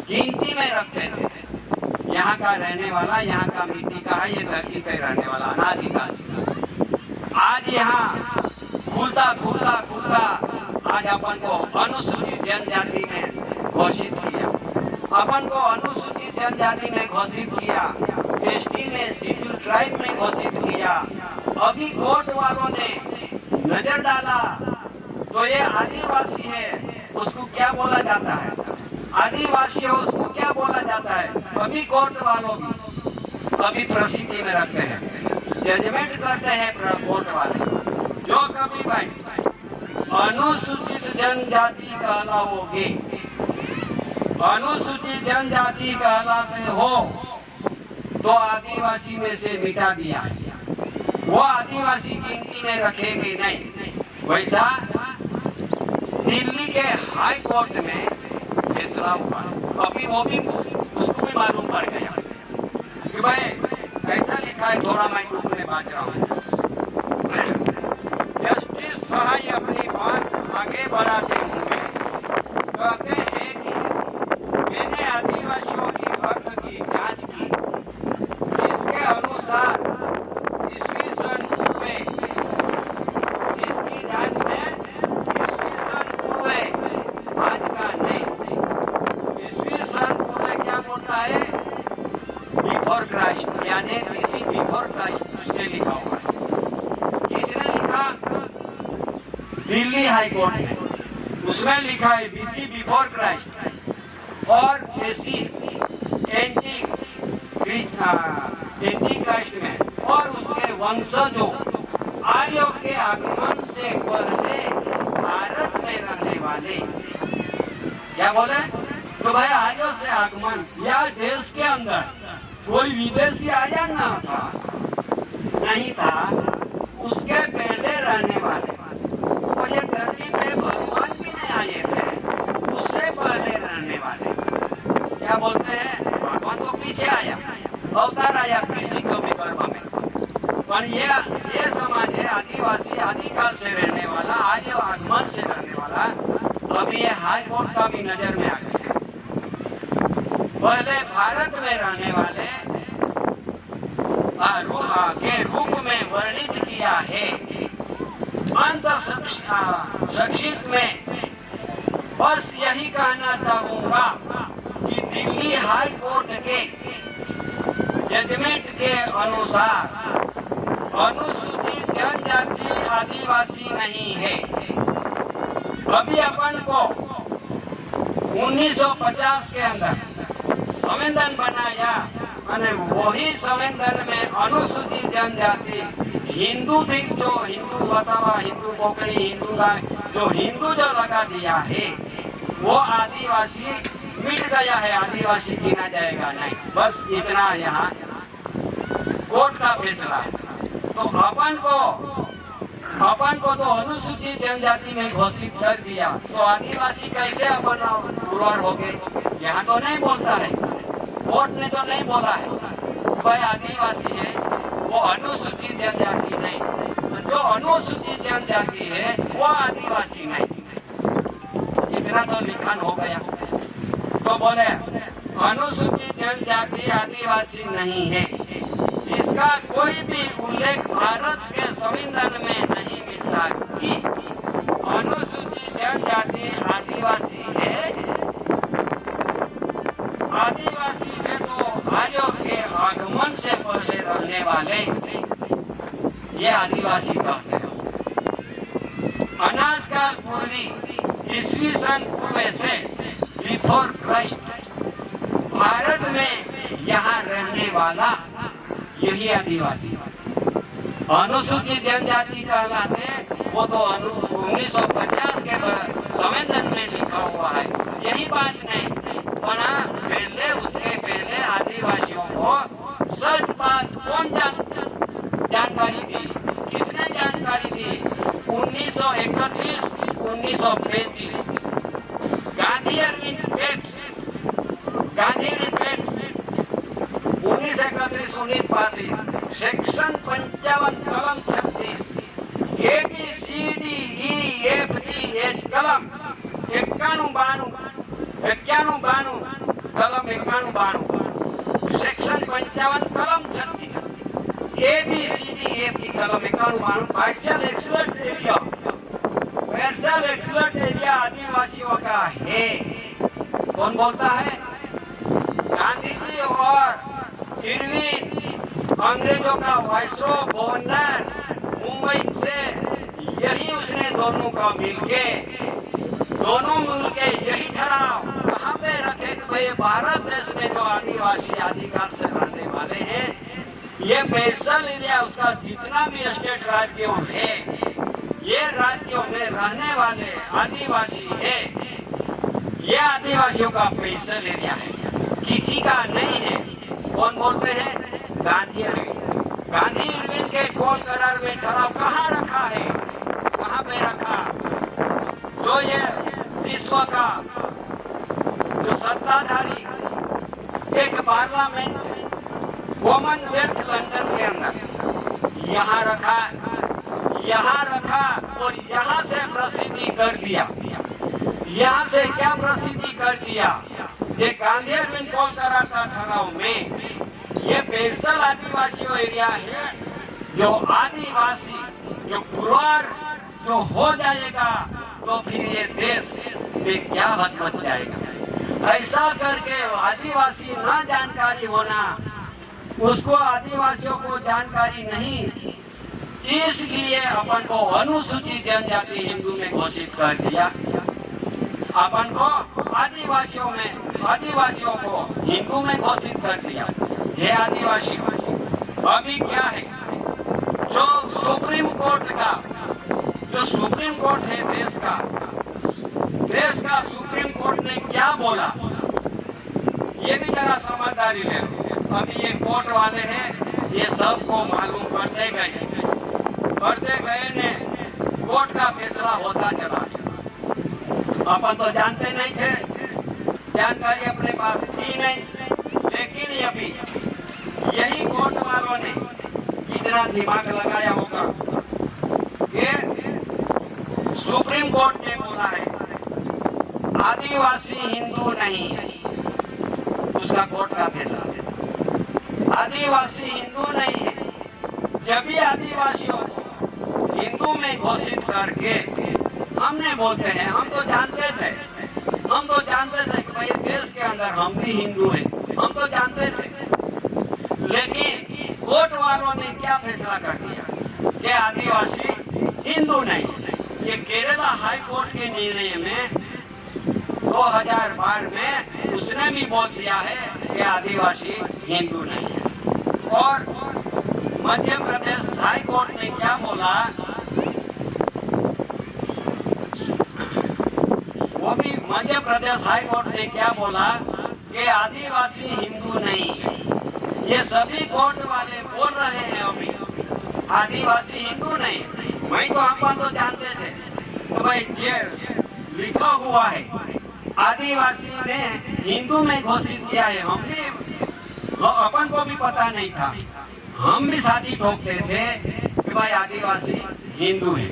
गिनती में रखते थे। यहाँ का रहने वाला, यहाँ का मिट्टी का है, ये धरती पे रहने वाला अनादिकाल। आज यहाँ खुलता आज अपन को अनुसूचित जनजाति में घोषित किया। अपन को अनुसूचित जनजाति में घोषित किया, एसटी में, शेड्यूल ट्राइब में घोषित किया। अभी कोर्ट वालों ने नजर डाला तो ये आदिवासी है, उसको क्या बोला जाता है? आदिवासी है, उसको क्या बोला जाता है? अभी कोर्ट वालों भी अभी प्रसिद्धि में रखते हैं, जजमेंट करते हैं कोर्ट वाले। जो कभी भाई अनुसूचित जनजाति कहलाओगे, अनुसूचित जनजाति कहलाते हो तो आदिवासी में से मिटा दिया, वो आदिवासी गिनती में रखेंगे नहीं। वैसा दिल्ली के हाई कोर्ट में फैसला हुआ, अभी वो भी उसको भी मालूम पड़ गया कि भाई ऐसा लिखा है। थोड़ा मैं ग्रुप में बात रहा हूँ। जस्टिस सहाय अपनी बात आगे बढ़ाते हुए कहते हैं कि मैंने आदिवासियों की हक की जांच की, जिसके अनुसार ईस्वी सन पूर्व, जिसकी जांच में ईस्वी सन पूर्व, आज का नहीं, ईस्वी सन पूर्व क्या बोलता है? बिफोर क्राइस्ट, यानी बीसी बिफोर क्राइस्ट उसने लिखा हुआ है। किसने लिखा? दिल्ली हाई कोर्ट में, उसमें लिखा है बीसी बिफोर क्राइस्ट। और एसी एंटी क्राइस्ट में और उसके वंशजों आर्यों के आगमन से पहले भारत में रहने वाले, क्या बोले तो भाई आर्यों से आगमन या देश के अंदर कोई विदेशी आया ना था, नहीं था, उसके पहले रहने वाले और ये धरती पे भगवान भी नहीं आए थे, उससे पहले रहने वाले, क्या बोलते हैं भगवान तो पीछे आया, अवतार आया किसी कभी गर्भ में, पर ये समाज है आदिवासी आदिकाल से रहने वाला, आर्य आगमन से रहने वाला, अभी ये हाई कोर्ट का भी नजर में आ गया। पहले भारत में रहने वाले के रूप में वर्णित किया है। अंत संक्षिप्त में बस यही कहना चाहूंगा कि दिल्ली हाई कोर्ट के जजमेंट के अनुसार अनुसूचित जनजाति आदिवासी नहीं है। अभी अपन को 1950 के अंदर संविधान बनाया અને वही संविधान में अनुसूचित जनजाति हिंदू थी, जो हिंदू वसावा, हिंदू कोकणी, हिंदू गाय, जो हिंदू जो लगा दिया है वो आदिवासी मिट गया है, आदिवासी गिना जाएगा नहीं, बस इतना यहाँ कोर्ट का फैसला है। तो अपन को तो अनुसूचित जनजाति में घोषित कर दिया, तो आदिवासी कैसे अपन पुरवर हो गए? यहाँ तो नहीं बोलता है, कोर्ट ने तो नहीं बोला है भाई आदिवासी है वो अनुसूचित जनजाति नहीं, जो अनुसूचित जनजाति है वो आदिवासी नहीं, इतना तो लिखन हो गया। तो बोले अनुसूचित जनजाति आदिवासी नहीं है, जिसका कोई भी उल्लेख भारत के संविधान में नहीं मिलता कि अनुसूचित जनजाति आदिवासी है। आदिवासी है तो आर्यों के आगमन से पहले रहने वाले, ये आदिवासी कहते हैं। अनाज काल पूर्वी ईस्वी सन पूर्व से बिफोर क्राइस्ट भारत में यहाँ रहने वाला यही आदिवासी। अनुसूचित जनजाति कहलाते वो तो 1950 के संविधान में लिखा हुआ है, यही बात नहीं बना। पहले उसके पहले आदिवासियों को सच बात कौन जानकारी दी, किसने जानकारी दी? 1931 1935 गांधी अरविंद पेक्स 1931 सेक्शन 55 कलम 36 ABCDEFGH कलम 91 कलम 91 सेक्शन 55 कलम 36 ABCDEFG कलम 91 पार्शियल एक्सप्लोर्ड एरिया आदिवासियों का है। कौन बोलता है? गांधी जी और इरविन अंग्रेजों का वाइसरॉय गवर्नर मुंबई से, यही उसने दोनों का मिलके यही ठहराव कहाँ पे रखे कि भाई भारत देश में जो आदिवासी आदिकाल से रहने वाले हैं, ये स्पेशल एरिया उसका जितना भी स्टेट राज्यों है, ये राज्यों में रहने वाले आदिवासी है, ये आदिवासियों का स्पेशल एरिया है, किसी का नहीं है। कौन बोलते हैं? गांधी इरविन के गोल करार में ठहराव कहाँ रखा है? कहाँ पे रखा? जो ये विश्व का जो सत्ताधारी एक पार्लियामेंट कॉमनवेल्थ लंदन के अंदर यहाँ रखा और यहाँ से प्रसिद्धि कर दिया। यहाँ से क्या प्रसिद्धि कर दिया? ये गांधी अरविंद गोल करार का ठहराव में ये स्पेशल आदिवासी एरिया है, जो आदिवासी जो पुरवर जो हो जाएगा तो फिर ये देश में क्या मच जाएगा। ऐसा करके आदिवासी ना जानकारी होना, उसको आदिवासियों को जानकारी नहीं, इसलिए अपन को अनुसूचित जनजाति हिंदू में घोषित कर दिया। अपन को आदिवासियों को हिंदू में घोषित कर दिया। ये आदिवासी अभी क्या है, जो सुप्रीम कोर्ट है देश का सुप्रीम कोर्ट ने क्या बोला, ये भी जरा समझदारी ले लो। अभी ये कोर्ट वाले हैं, ये सबको मालूम करते गए ने कोर्ट का फैसला होता चला गया। अपन तो जानते नहीं थे, जानकारी अपने पास थी नहीं, लेकिन अभी यही कोर्ट वालों ने कितना दिमाग लगाया होगा कि सुप्रीम कोर्ट ने बोला है आदिवासी हिंदू नहीं है, उसका कोर्ट का फैसला है। आदिवासी हिंदू नहीं है, जब भी आदिवासियों को हिंदू में घोषित करके हमने बोलते हैं, हम तो जानते थे कि भाई देश के अंदर हम भी हिंदू हैं, हम तो जानते थे, लेकिन कोर्ट वालों ने क्या फैसला कर दिया कि आदिवासी हिंदू नहीं। ये केरला हाई कोर्ट के निर्णय में 2012 में उसने भी बोल दिया है कि आदिवासी हिंदू नहीं है। और मध्य प्रदेश हाई कोर्ट ने क्या बोला, वो भी मध्य प्रदेश हाई कोर्ट ने क्या बोला कि आदिवासी हिंदू नहीं है। ये सभी कोर्ट वाले बोल रहे हैं अभी आदिवासी हिंदू नहीं। वही तो हम तो जानते थे तो भाई ये लिखा हुआ है आदिवासी ने हिंदू में घोषित किया है। हम भी अपन को भी पता नहीं था, हम भी छाती ठोकते थे कि भाई आदिवासी हिंदू है,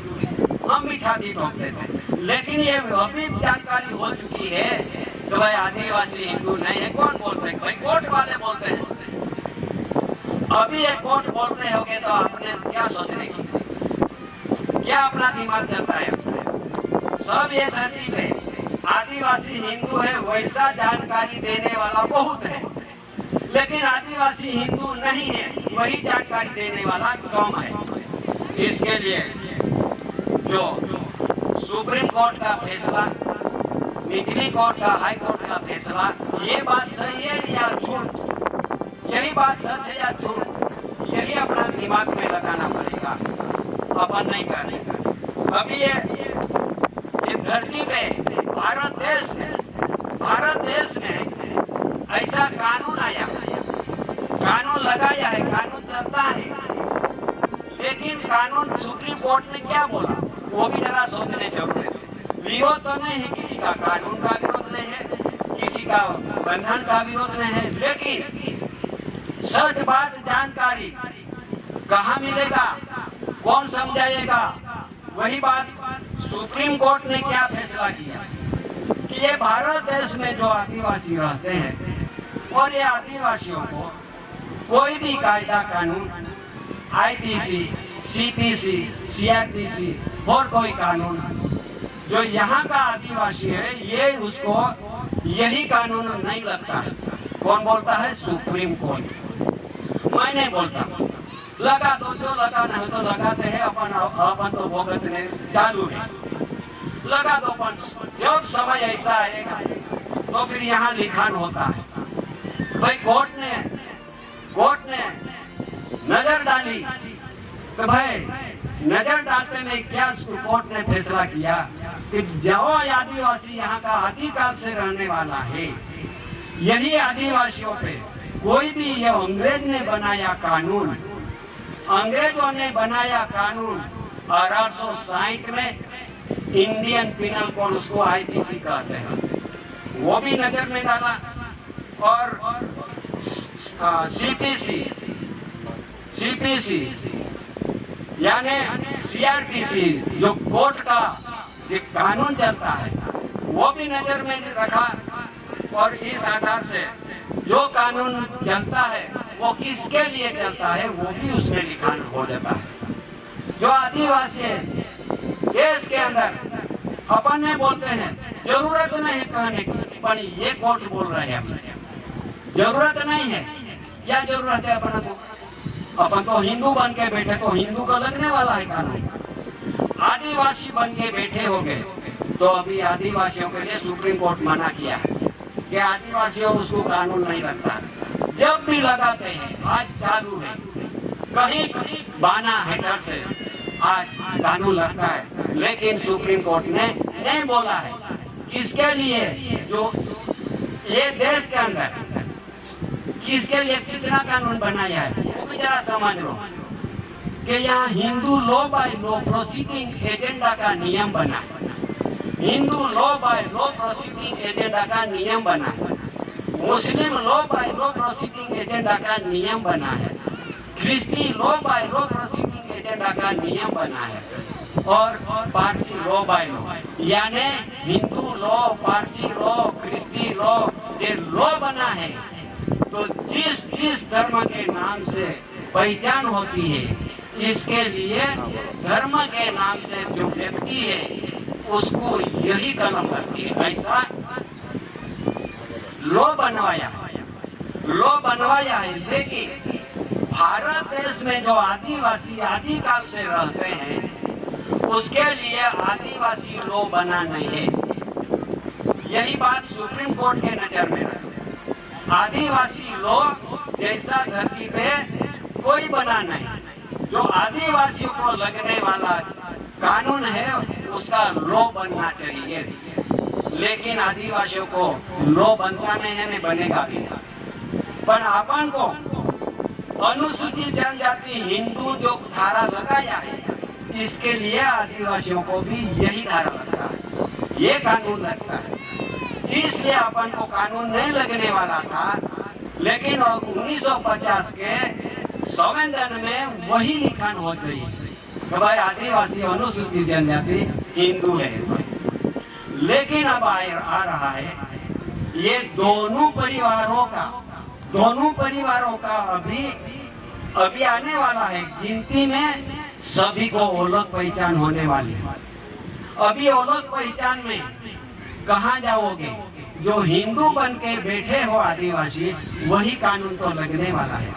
हम भी छाती ठोकते थे, लेकिन ये अभी जानकारी हो चुकी है कि भाई आदिवासी हिंदू नहीं है। कौन बोलते हैं? भाई कोर्ट वाले बोलते हैं। अभी ये कोर्ट बोलते होंगे तो आपने क्या सोचने की, क्या अपना दिमाग चलता है? सब ये धरती पे आदिवासी हिंदू है वैसा जानकारी देने वाला बहुत है, लेकिन आदिवासी हिंदू नहीं है वही जानकारी देने वाला कम है। इसके लिए जो सुप्रीम कोर्ट का फैसला, निचली कोर्ट का, हाई कोर्ट का फैसला, ये बात सही है या झूठ, यही बात सच है या झूठ, यही अपना दिमाग में लगाना पड़ेगा, अपन नहीं करेगा। अभी ये धरती पे भारत देश में ऐसा कानून आया, कानून लगाया है, कानून चलता है, लेकिन कानून सुप्रीम कोर्ट ने क्या बोला वो भी जरा सोचने जरूरत है। विरोध तो नहीं है किसी का, कानून का विरोध नहीं है, किसी का बंधन का विरोध नहीं है, लेकिन सच बात जानकारी कहाँ मिलेगा, कौन समझाएगा? वही बात सुप्रीम कोर्ट ने क्या फैसला किया कि ये भारत देश में जो आदिवासी रहते हैं और ये आदिवासियों को कोई भी कायदा कानून, आईपीसी, सीपीसी, सीआरपीसी और कोई कानून जो यहाँ का आदिवासी है ये उसको यही कानून नहीं लगता है। कौन बोलता है? Supreme court. मैं नहीं बोलता, लगा दो, जो लगाना है तो लगाते हैं, अपन तो भुगतने चालू है, लगा दो। अपन जब समय ऐसा आएगा तो फिर यहाँ लिखान होता है। भाई कोर्ट ने नजर डाली तो भाई नजर डालते में क्या कोर्ट ने फैसला किया कि जो आदिवासी यहाँ का आदिकाल से रहने वाला है, यही आदिवासियों पे कोई भी ये अंग्रेजों ने बनाया कानून 1860 में इंडियन पिनल कोड, उसको आईपीसी कहते हैं, वो भी नजर में डाला। और सीपीसी यानी सीआरपीसी जो कोर्ट का एक कानून चलता है वो भी नजर में रखा, और इस आधार से जो कानून चलता है वो किसके लिए चलता है वो भी उसमें लिखा हो जाता है। जो आदिवासी है देश के अंदर, अपन में बोलते हैं जरूरत नहीं कहने की, पर ये कोर्ट बोल रहे हैं जरूरत नहीं है। क्या जरूरत है अपन को? अपन तो हिंदू बन के बैठे तो हिंदू को लगने वाला है कानून। आदिवासी बन के बैठे हो गए तो अभी आदिवासियों के लिए सुप्रीम कोर्ट मना किया है कि आदिवासियों उसको कानून नहीं लगता। जब भी लगाते हैं, आज चालू है, कहीं 12 हेक्टर से आज कानून लगता है, लेकिन सुप्रीम कोर्ट ने नहीं बोला है किसके लिए, जो ये देश के अंदर किसके लिए कितना कानून बनाया है वो भी जरा समझ लो कि यहाँ Hindu law by law proceeding agenda का नियम बना है। Hindu law by law proceeding agenda का नियम बना है। मुस्लिम law by law proceeding agenda का नियम बना है। Christian law by law proceeding agenda का नियम बना है। और पारसी लॉ बाय लॉ, यानी Hindu law, Parsi law, Christian law, ये लॉ बना है। तो जिस जिस धर्म के नाम से पहचान होती है, इसके लिए धर्म के नाम से जो व्यक्ति है उसको यही कलम लगती है। ऐसा लॉ बनवाया है। लेकिन भारत देश में जो आदिवासी आदिकाल से रहते हैं उसके लिए आदिवासी लॉ बना नहीं है। यही बात सुप्रीम कोर्ट के नजर में रखो। आदिवासी लॉ जैसा धरती पे कोई बना नहीं। जो आदिवासियों को लगने वाला कानून है उसका लॉ बनना चाहिए, लेकिन आदिवासियों को लॉ बनता नहीं है, नहीं बनेगा भी। पर अपन को अनुसूचित जनजाति हिंदू जो धारा लगाया है, इसके लिए आदिवासियों को भी यही धारा लगता है, ये कानून लगता है। इसलिए अपन को कानून नहीं लगने वाला था, लेकिन 1950 के संविधान में वही लिखन हो गई कि भाई आदिवासी अनुसूचित जनजाति हिंदू है। लेकिन अब आ रहा है ये दोनों परिवारों का अभी आने वाला है। गिनती में सभी को अलग पहचान होने वाली है। अभी अलग पहचान में कहाँ जाओगे? जो हिंदू बन के बैठे हो आदिवासी, वही कानून तो लगने वाला है,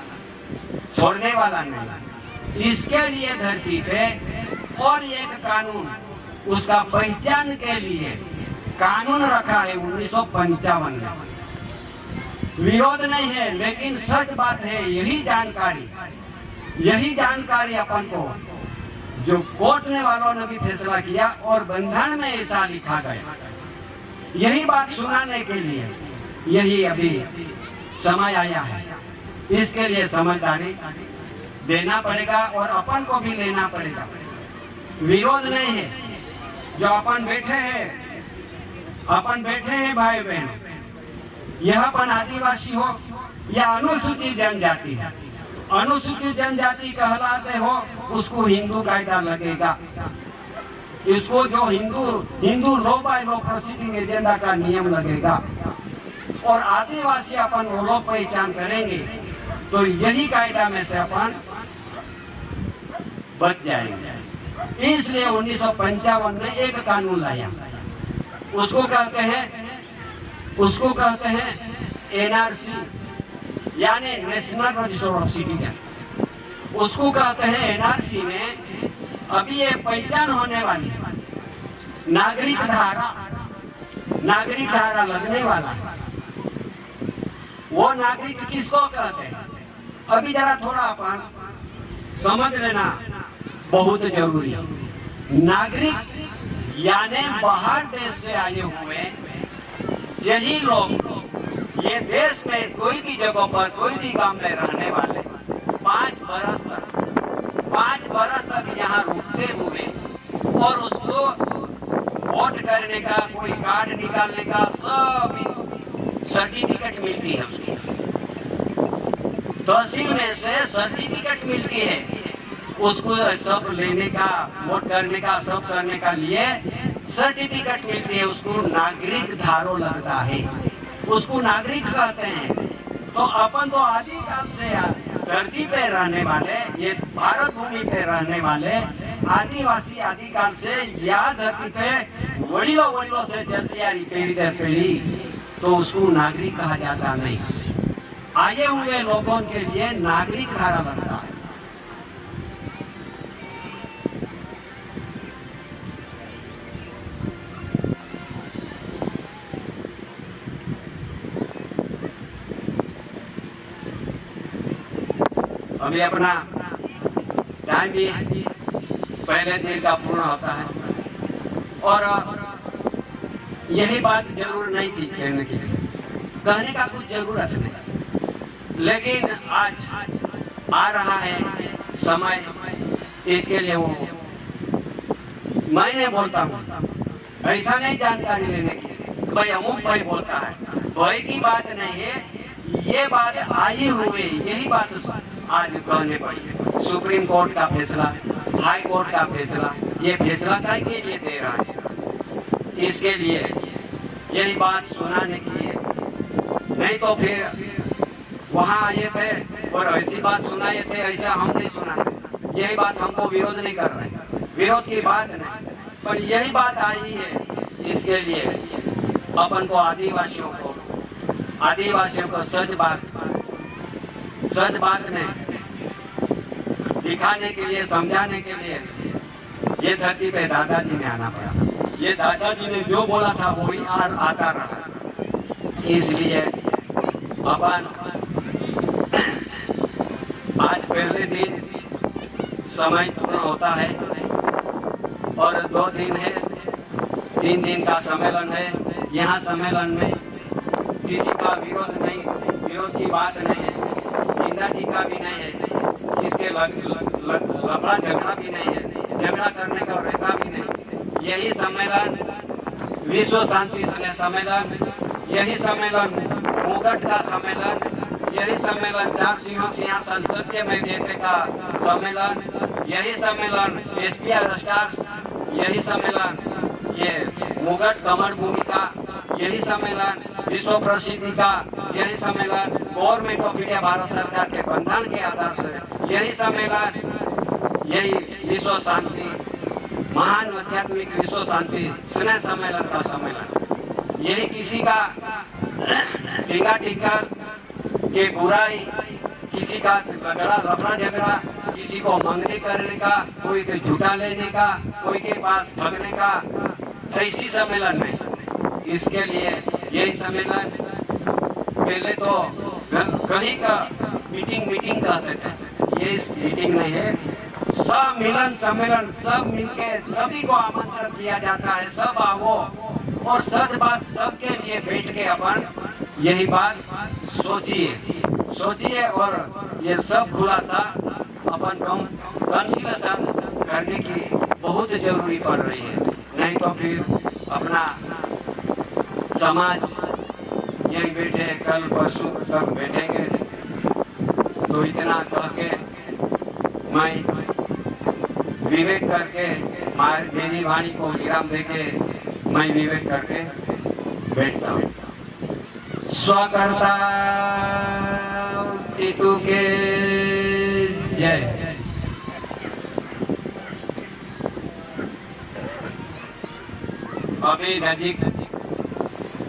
छोड़ने वाला नहीं। इसके लिए धरती पे और एक कानून उसका पहचान के लिए कानून रखा है 1955 में। विरोध नहीं है, लेकिन सच बात है। यही जानकारी अपन को जो कोर्ट ने वालों ने भी फैसला किया और बंधन में ऐसा लिखा गया, यही बात सुनाने के लिए यही अभी समय आया है। इसके लिए समझदारी देना पड़ेगा और अपन को भी लेना पड़ेगा। विरोध नहीं है। जो अपन बैठे हैं भाई बहन, यह अपन आदिवासी हो या अनुसूचित जनजाति है, अनुसूचित जनजाति कहलाते हो उसको हिंदू कायदा लगेगा। इसको जो Hindu law by law proceeding agenda का नियम लगेगा। और आदिवासी अपन वो लोग पहचान करेंगे तो यही कायदा में से अपन बच जाएंगे। इसलिए 1955 में एक कानून लाया, उसको कहते हैं एनआरसी, यानी नेशनल रजिस्टर ऑफ सिटीजन। उसको कहते हैं एनआरसी में अभी ये पहचान होने वाली है। नागरिक धारा लगने वाला है। वो नागरिक किसको कहते हैं, अभी जरा थोड़ा अपन समझ लेना बहुत जरूरी है। नागरिक यानी बाहर देश से आए हुए यही लोग, ये देश में कोई भी जगह पर कोई भी गांव में रहने वाले 5 बरस तक यहाँ रुकते हुए और उसको वोट करने का, कोई कार्ड निकालने का सब सर्टिफिकेट मिलती है। उसकी तहसील में से सर्टिफिकेट मिलती है। उसको सब लेने का, वोट करने का, सब करने का लिए सर्टिफिकेट मिलती है। उसको नागरिक धारो लगता है, उसको नागरिक कहते हैं। तो अपन तो आदिकाल से धरती पे रहने वाले, ये भारत भूमि पे रहने वाले आदिवासी आदिकाल से या धरती पे वड़िलों से चलती आ रही पीढ़ी दर पीढ़ी, तो उसको नागरिक कहा जाता नहीं। आए हुए लोगों के लिए नागरिक धारा लगता है। अभी अपना टाइम भी पहले दिन का पूर्ण होता है और यही बात जरूर नहीं थी कहने की, कहने का कुछ जरूरत नहीं, लेकिन आज आ रहा है समय, इसके लिए वो मैंने बोलता हूँ। ऐसा नहीं जानकारी लेने की भाई अमुक भाई बोलता है, भाई की बात नहीं है, ये बात आई हुई, यही बात आज कहने पड़ी। सुप्रीम कोर्ट का फैसला, हाई कोर्ट का फैसला, ये फैसला काय के लिए दे रहा है, इसके लिए यही बात सुनाने के लिए। नहीं तो फिर वहाँ आए थे और ऐसी बात सुनाए थे, ऐसा हम नहीं सुनाते। यही बात हमको विरोध नहीं कर रहे, विरोध की बात नहीं, पर यही बात आई है, इसके लिए अपन को आदिवासियों को सच बात में दिखाने के लिए, समझाने के लिए ये धरती पे दादाजी ने आना पड़ा। ये दादाजी ने जो बोला था वही आता रहा, इसलिए अपन आज पहले दिन समय पूर्ण होता है और 2 दिन है, 3 दिन का सम्मेलन है। यहाँ सम्मेलन में किसी का विरोध नहीं, विरोध की बात नहीं है, निंदा टीका भी नहीं है, किसके लफड़ा झगड़ा भी नहीं है, झगड़ा करने का रहता भी नहीं। यही सम्मेलन विश्व शांति सम्मेलन, यही सम्मेलन मुगट का सम्मेलन, यही सम्मेलन चार सिंहासन सत्यमेव जयते का सम्मेलन, यही सम्मेलन एसपीआर स्टार्स, यही सम्मेलन ये मुगट कमर भूमि का, यही सम्मेलन विश्व प्रसिद्धि का, यही सम्मेलन गवर्नमेंट ऑफ इंडिया भारत सरकार के बंधन के आधार से, यही सम्मेलन, यही विश्व शांति महान आध्यात्मिक विश्व शांति स्नेह सम्मेलन का सम्मेलन। यही किसी का टीका टिक्कर के बुराई, किसी का लफड़ा झगड़ा, किसी को मंगनी करने का, कोई के झूठा लेने का, कोई के पास ठगने का, ऐसी सम्मेलन नहीं। इसके लिए यही सम्मेलन पहले तो कहीं का मीटिंग कहते थे, ये मीटिंग नहीं है, सब मिलन सम्मेलन, सब मिलके सभी को आमंत्रण दिया जाता है, सब आओ और सच बात सबके लिए बैठ के अपन यही बात सोचिए और ये सब खुलासा अपन कंसिलेशन करने की बहुत जरूरी पड़ रही है। नहीं तो फिर अपना समाज यही बैठे, कल परसों तक बैठेंगे। तो इतना कह के मैं विवेक करके मेरी वाणी को विराम देके मैं विवेक करके बैठता हूँ। स्वकर्ता पितु के जय। अभी नजीक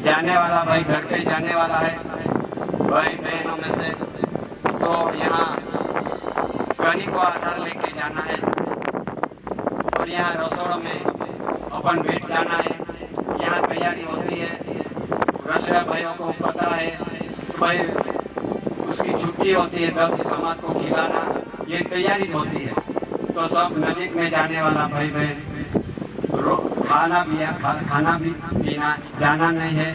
जाने वाला भाई, घर पे जाने वाला है भाई बहनों में से, तो यहाँ कनी को आधार लेके जाना है और यहाँ रसोड़ में अपन बैठ जाना है। यहाँ तैयारी होती है, रसोड़ा भाइयों को पता है तो भाई उसकी छुट्टी होती है, तब समाज को खिलाना ये तैयारी होती है। तो सब नजीक में जाने वाला भाई बहन खाना भी पीना जाना नहीं है,